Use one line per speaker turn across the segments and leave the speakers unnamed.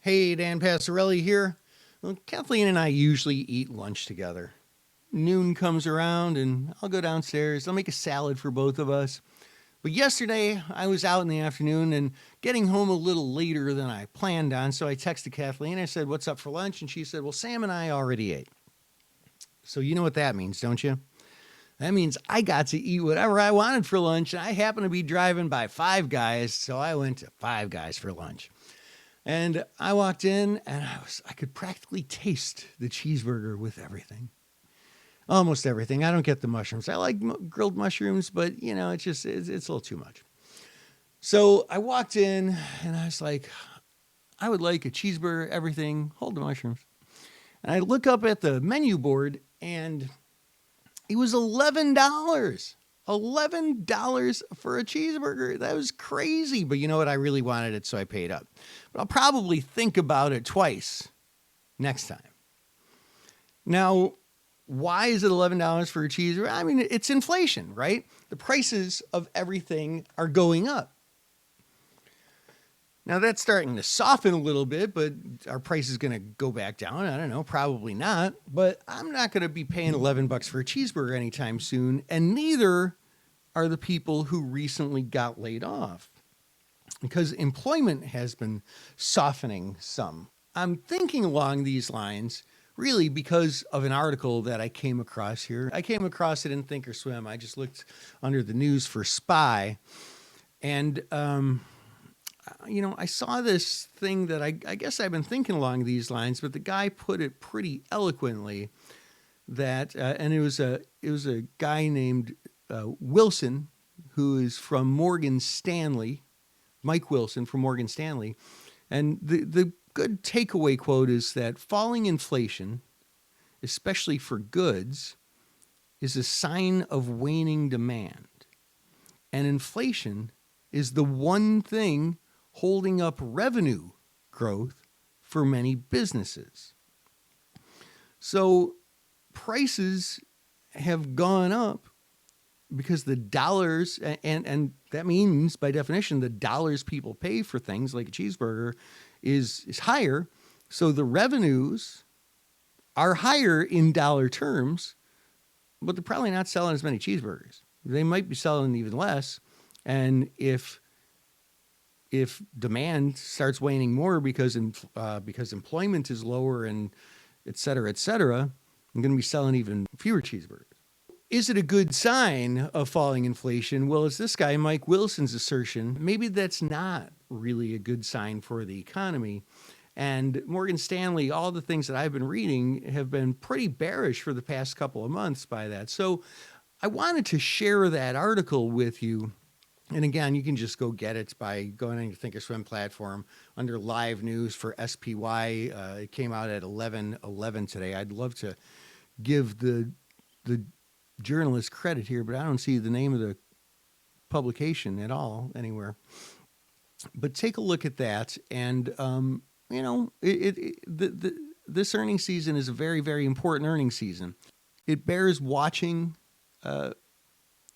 Hey, Dan Passarelli here. Well, Kathleen and I usually eat lunch together. Noon comes around and I'll go downstairs. I'll make a salad for both of us. But yesterday, I was out in the afternoon and getting home a little later than I planned on. So I texted Kathleen. I said, "What's up for lunch?" And she said, "Well, Sam and I already ate." So you know what that means, don't you? That means I got to eat whatever I wanted for lunch. And I happened to be driving by Five Guys. So I went to Five Guys for lunch. And I walked in and I could practically taste the cheeseburger with everything. Almost everything. I don't get the mushrooms. I like grilled mushrooms, but it's a little too much. So I walked in and I was like, I would like a cheeseburger, everything, hold the mushrooms. And I look up at the menu board and it was $11. $11 for a cheeseburger. That was crazy. But you know what? I really wanted it, so I paid up. But I'll probably think about it twice next time. Now, why is it $11 for a cheeseburger? I mean, it's inflation, right? The prices of everything are going up. Now, that's starting to soften a little bit, but our price is going to go back down. I don't know, probably not. But I'm not going to be paying $11 for a cheeseburger anytime soon, and neither are the people who recently got laid off, because employment has been softening some. I'm thinking along these lines really because of an article that I came across here. I came across it in Thinkorswim. I just looked under the news for SPY, and I saw this thing that I guess I've been thinking along these lines, but the guy put it pretty eloquently that, and it was a guy named Wilson, who is from Morgan Stanley, Mike Wilson from Morgan Stanley. And the good takeaway quote is that falling inflation, especially for goods, is a sign of waning demand. And inflation is the one thing holding up revenue growth for many businesses. So prices have gone up because the dollars, and that means by definition, the dollars people pay for things like a cheeseburger is higher. So the revenues are higher in dollar terms, but they're probably not selling as many cheeseburgers. They might be selling even less. And if demand starts waning more because employment is lower and et cetera, I'm going to be selling even fewer cheeseburgers. Is it a good sign of falling inflation? Well, it's this guy, Mike Wilson's assertion. Maybe that's not really a good sign for the economy. And Morgan Stanley, all the things that I've been reading have been pretty bearish for the past couple of months by that. So I wanted to share that article with you. And again, you can just go get it by going on your Thinkorswim platform under live news for SPY. It came out at 11:11 today. I'd love to give the journalist credit here, but I don't see the name of the publication at all anywhere. But take a look at that, and this earnings season is a very, very important earnings season. It bears watching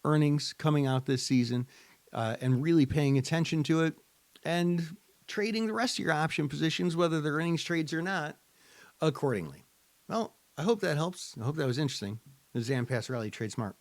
earnings coming out this season and really paying attention to it and trading the rest of your option positions, whether they're earnings trades or not, accordingly. Well, I hope that helps. I hope that was interesting. This is Dan Passarelli, Trade Smart.